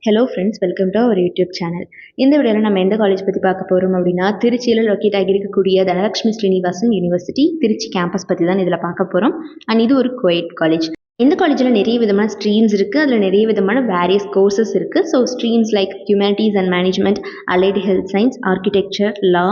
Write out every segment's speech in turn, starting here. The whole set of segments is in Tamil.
Hello friends, welcome to our YouTube channel. இந்த வீடியோவில் நம்ம எந்த காலேஜ் பற்றி பார்க்க போகிறோம் அப்படின்னா, திருச்சியில் லொக்கேட் ஆகியிருக்கக்கூடிய தனலட்சுமி ஸ்ரீனிவாசன் யூனிவர்சிட்டி திருச்சி கேம்பஸ் பற்றி தான் இதில் பார்க்க போகிறோம். அண்ட் இது ஒரு கோயட் காலேஜ். இந்த காலேஜில் நிறைய விதமான ஸ்ட்ரீம்ஸ் இருக்குது. அதில் நிறைய விதமான வேரியஸ் கோர்சஸ் இருக்குது. So streams like humanities and management, allied health science, architecture, law,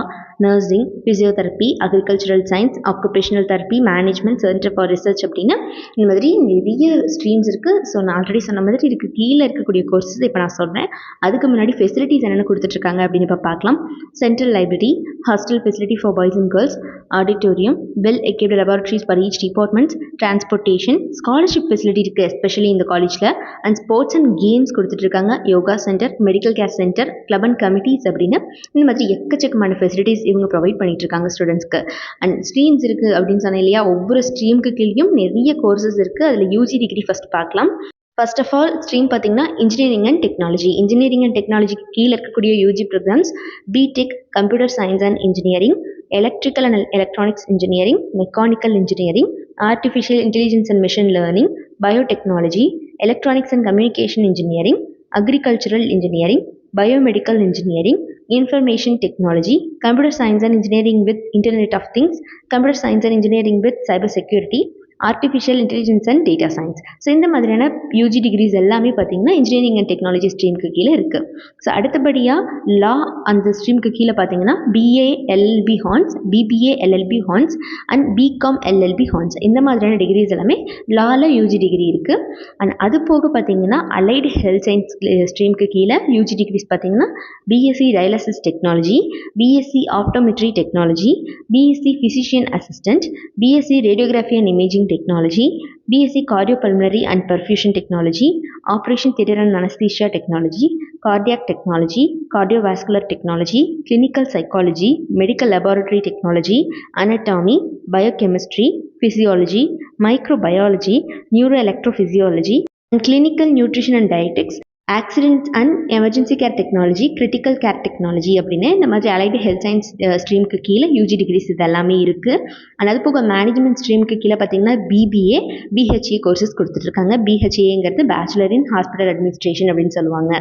nursing, physiotherapy, agricultural science, occupational therapy, management, centre for research அப்படின்னு இந்த மாதிரி நிறைய ஸ்ட்ரீம்ஸ் இருக்குது. ஸோ நான் ஆல்ரெடி சொன்ன மாதிரி இதுக்கு கீழே இருக்கக்கூடிய கோர்சஸ் இப்போ நான் சொல்கிறேன். அதுக்கு முன்னாடி ஃபெசிலிட்டிஸ் என்னென்ன கொடுத்துட்ருக்காங்க அப்படின்னு இப்போ பார்க்கலாம். Central library, hostel facility for boys and girls, auditorium, well equipped laboratories for each departments, transportation, scholarship facility இருக்குது எஸ்பெஷலி இந்த காலேஜில். அண்ட் ஸ்போர்ட்ஸ் அண்ட் கேம்ஸ் கொடுத்துட்ருக்காங்க. Yoga centre, medical care centre, club and committees அப்படின்னு இந்த மாதிரி எக்கச்சக்கமான ஃபெசிலிட்டிஸ் இவங்க ப்ரொவைட் பண்ணிட்டு இருக்காங்க ஸ்டூடெண்ட்ஸ்க்கு. அண்ட் ஸ்ட்ரீம்ஸ் இருக்குது அப்படின்னு சொன்னேன் இல்லையா, ஒவ்வொரு ஸ்ட்ரீமுக்கு கீழேயும் நிறைய கோர்சஸ் இருக்குது. அதில் யூஜி டிகிரி ஃபஸ்ட் பார்க்கலாம். ஃபர்ஸ்ட் ஆஃப் ஆல் ஸ்ட்ரீம் பார்த்தீங்கன்னா engineering and technology. Engineering and டெக்னாலஜிக்கு கீழே இருக்கக்கூடிய UG programmes BTech, computer science and engineering, electrical and electronics engineering, mechanical engineering, artificial intelligence and machine learning, biotechnology, electronics and communication engineering, agricultural engineering, biomedical engineering, information technology, computer science and engineering with internet of things, computer science and engineering with cyber security, artificial intelligence and data science. So இந்த மாதிரியான யூஜி டிகிரிஸ் எல்லாமே பார்த்தீங்கன்னா இன்ஜினியரிங் அண்ட் டெக்னாலஜி ஸ்ட்ரீமுக்கு கீழே இருக்குது. ஸோ அடுத்தபடியாக லா அந்த ஸ்ட்ரீமுக்கு கீழே பார்த்தீங்கன்னா BA LLB hons, BBA LLB hons and BCom LLB hons. இந்த மாதிரியான டிகிரிஸ் எல்லாமே லாவில் யூஜி டிகிரி இருக்குது. அண்ட் அது போக பார்த்தீங்கன்னா அலைடு ஹெல்த் சயின்ஸ் ஸ்ட்ரீமுக்கு கீழே யூஜி டிகிரிஸ் பார்த்தீங்கன்னா BSc dialysis technology, BSc optometry technology, BSc physician assistant, BSc radiography and imaging technology, BSc Cardiopulmonary and Perfusion Technology, Operation Theatre and Anesthesia Technology, Cardiac Technology, Cardiovascular Technology, Clinical Psychology, Medical Laboratory Technology, Anatomy, Biochemistry, Physiology, Microbiology, Neuroelectrophysiology, and Clinical Nutrition and Dietetics, accidents and emergency care technology, critical care technology அப்படின்னு இந்த மாதிரி அலைடு ஹெல்த் சயின்ஸ் ஸ்ட்ரீமுக்கு கீழே யூஜி டிகிரிஸ் இது எல்லாமே இருக்குது. அண்ட் அது போக மேனேஜ்மெண்ட் ஸ்ட்ரீமுக்கு கீழே பார்த்தீங்கன்னா பிபிஏ, பிஹெச்ஏ கோர்சஸ் கொடுத்துட்ருக்காங்க. பிஹெச்ஏங்கிறது பேச்சுலர் இன் ஹாஸ்பிட்டல் அட்மினிஸ்ட்ரேஷன் அப்படின்னு சொல்லுவாங்க.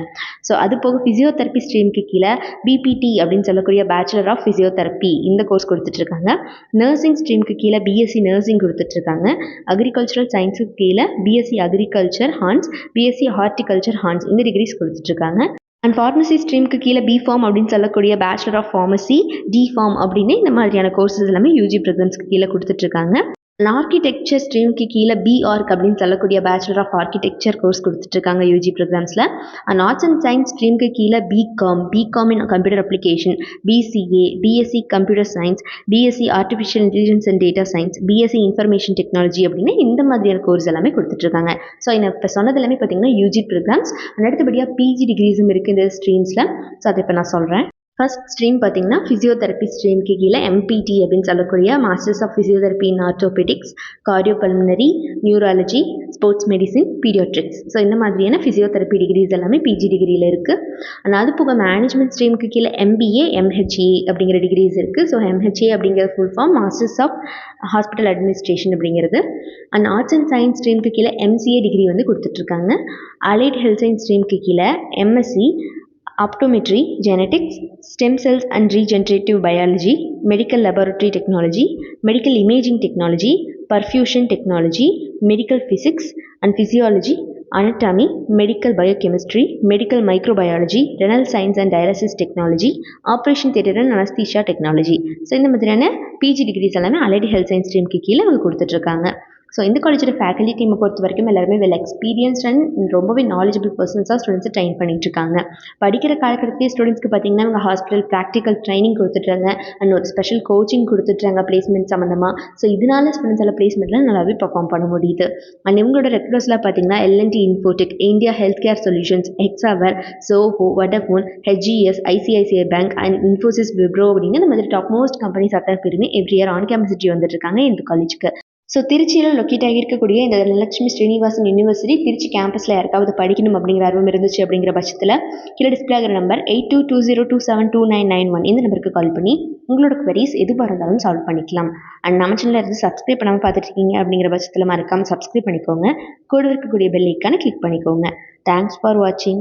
ஸோ அது போக ஃபிசியோதெரப்பி ஸ்ட்ரீமுக்கு கீழே பிபிடி அப்படின்னு சொல்லக்கூடிய பேச்சுலர் ஆஃப் ஃபிசியோதெரப்பி இந்த கோர்ஸ் கொடுத்துட்ருக்காங்க. நர்சிங் ஸ்ட்ரீமுக்கு கீழே பிஎஸ்சி நர்சிங் கொடுத்துட்ருக்காங்க. அக்ரிகல்ச்சரல் சயின்ஸுக்கு கீழே BSc agriculture horns, BSc horticulture horns இந்த டிகிரிஸ் கொடுத்துட்ருக்காங்க. அண்ட் ஃபார்மசி ஸ்ட்ரீமுக்கு கீழே பிஃபார்ம் அப்படின்னு சொல்லக்கூடிய பேச்சுலர் ஆஃப் ஃபார்மசி, டிஃபார்ம் அப்படின்னு இந்த மாதிரியான கோர்சஸ் எல்லாமே யூஜி ப்ரோக்ராம்ஸ்க்கு கீழே கொடுத்துட்ருக்காங்க. ஆர்கிடெக்சர் ஸ்ட்ரீமுக்கு கீழே பிஆர்க் அப்படின்னு சொல்லக்கூடிய பேச்சுலர் ஆஃப் ஆர்கிடெக்சர் கோர்ஸ் கொடுத்துட்ருக்காங்க யூஜி ப்ரோக்ராம்ஸில். அண்ட் ஆர்ட்ஸ் அண்ட் சயின்ஸ் ஸ்ட்ரீமுக்கு கீழே BCom in computer application, BCA, BSc computer science, BSc artificial intelligence and data science, BSc information technology அப்படின்னு இந்த மாதிரியான கோர்ஸ் எல்லாமே கொடுத்துட்ருக்காங்க. ஸோ இப்போ சொன்னது எல்லாமே பார்த்தீங்கன்னா யூஜி ப்ரோக்ராம்ஸ். அடுத்தபடியாக பிஜி டிகிரிஸும் இருக்குது இந்த ஸ்ட்ரீம்ஸில். ஸோ அதை இப்போ நான் சொல்கிறேன். ஃபர்ஸ்ட் ஸ்ட்ரீம் பார்த்தீங்கன்னா ஃபிசியோதெரப்பி ஸ்ட்ரீமுக்கு கீழே எம்பிடி அப்படின்னு சொல்லக்கூடிய masters of physiotherapy in orthopaedics, cardiopulmonary, neurology, sports medicine, paediatrics. So இந்த மாதிரியான ஃபிசியோதெரப்பி டிகிரிஸ் எல்லாமே பிஜி டிகிரியில் இருக்குது. ஆனால் அது போக மேனேஜ்மெண்ட் ஸ்ட்ரீமுக்கு கீழே எம்பிஏ, எம்ஹெச்ஏ அப்படிங்கிற டிகிரிஸ் இருக்குது. ஸோ எம்ஹெச்ஏ அப்படிங்கிற full form masters of hospital administration அப்படிங்கிறது. அண்ட் ஆர்ட்ஸ் அண்ட் சயின்ஸ் ஸ்ட்ரீமுக்கு கீழே எம்சிஏ டிகிரி வந்து கொடுத்துட்ருக்காங்க. அலைட் ஹெல்த் சயின்ஸ் ஸ்ட்ரீமுக்கு கீழே MSc Optometry, Genetics, Stem Cells and Regenerative Biology, Medical Laboratory Technology, Medical Imaging Technology, Perfusion Technology, Medical Physics and Physiology, Anatomy, Medical Biochemistry, Medical Microbiology, Renal Science and Dialysis Technology, Operation Theatre and Anesthesia Technology. So இந்த மாதிரியான பிஜி டிகிரிஸ் எல்லாமே அலைடு ஹெல்த் சயின்ஸ் ஸ்ட்ரீமுக்கு கீழே அவங்க கொடுத்துட்ருக்காங்க. ஸோ இந்த காலேஜோட ஃபேக்கல்டி டீமை பொறுத்த வரைக்கும் எல்லாருமே வெல் எக்ஸ்பீரியன்ஸ்ட் அண்ட் ரொம்பவே நாலேஜபிள் பர்சன்ஸாக ஸ்டூடெண்ட்ஸை ட்ரெயின் பண்ணிட்டு இருக்காங்க. படிக்கிற காலகட்டத்திலே ஸ்டூடெண்ட்ஸ்க்கு பார்த்தீங்கன்னா அவங்க ஹாஸ்பிட்டல் ப்ராக்டிக்கல் ட்ரைனிங் கொடுத்துட்றாங்க அண்ட் ஒரு ஸ்பெஷல் கோச்சிங் கொடுத்துட்றாங்க பிளேஸ்மெண்ட் சம்மந்தமாக. ஸோ இதனால ஸ்டூடெண்ட்ஸ் எல்லாம் பிளேஸ்மெண்ட்டில் நல்லாவே பர்ஃபார்ம் பண்ண முடியுது. அண்ட் இவங்களோட ரெக்ரூட்டர்ஸ்லாம் பார்த்தீங்கன்னா L and T Infotech, India health care solutions, Hexaware, Zoho, Vodafone, HES, ICICI bank and Infosys, Wipro அப்படின்னு இந்த மாதிரி டாப் மோஸ்ட் கம்பெனிஸ் அத்தனை பேருமே எவ்ரி இயர் ஆன் கேம்பஸ் வந்துட்டு இருக்காங்க இந்த காலேஜுக்கு. ஸோ திருச்சியில் லொக்கேட் ஆகியிருக்கக்கூடிய இந்த தனலட்சுமி ஸ்ரீனிவாசன் யூனிவர்சிட்டி திருச்சி கேம்பஸில் யாருக்காவது படிக்கணும் அப்படிங்கிற ஆர்வம் இருந்துச்சு அப்படிங்கிற பட்சத்தில் கீழே டிஸ்பிளே ஆகிற நம்பர் 8220272991 இந்த நம்பருக்கு கால் பண்ணி உங்களோட queries எதுவாக இருந்தாலும் சால்வ் பண்ணிக்கலாம். அண்ட் நம்ம சேனலில் இருந்து சப்ஸ்கிரைப் பண்ணாமல் பார்த்துட்டு இருக்கீங்க அப்படிங்கிற பட்சத்தில் மறக்காமல் சப்ஸ்கிரைப் பண்ணிக்கோங்க. கூட இருக்கக்கூடிய பெல் ஐக்கானை கிளிக் பண்ணிக்கோங்க. தேங்க்ஸ் ஃபார் வாட்சிங்.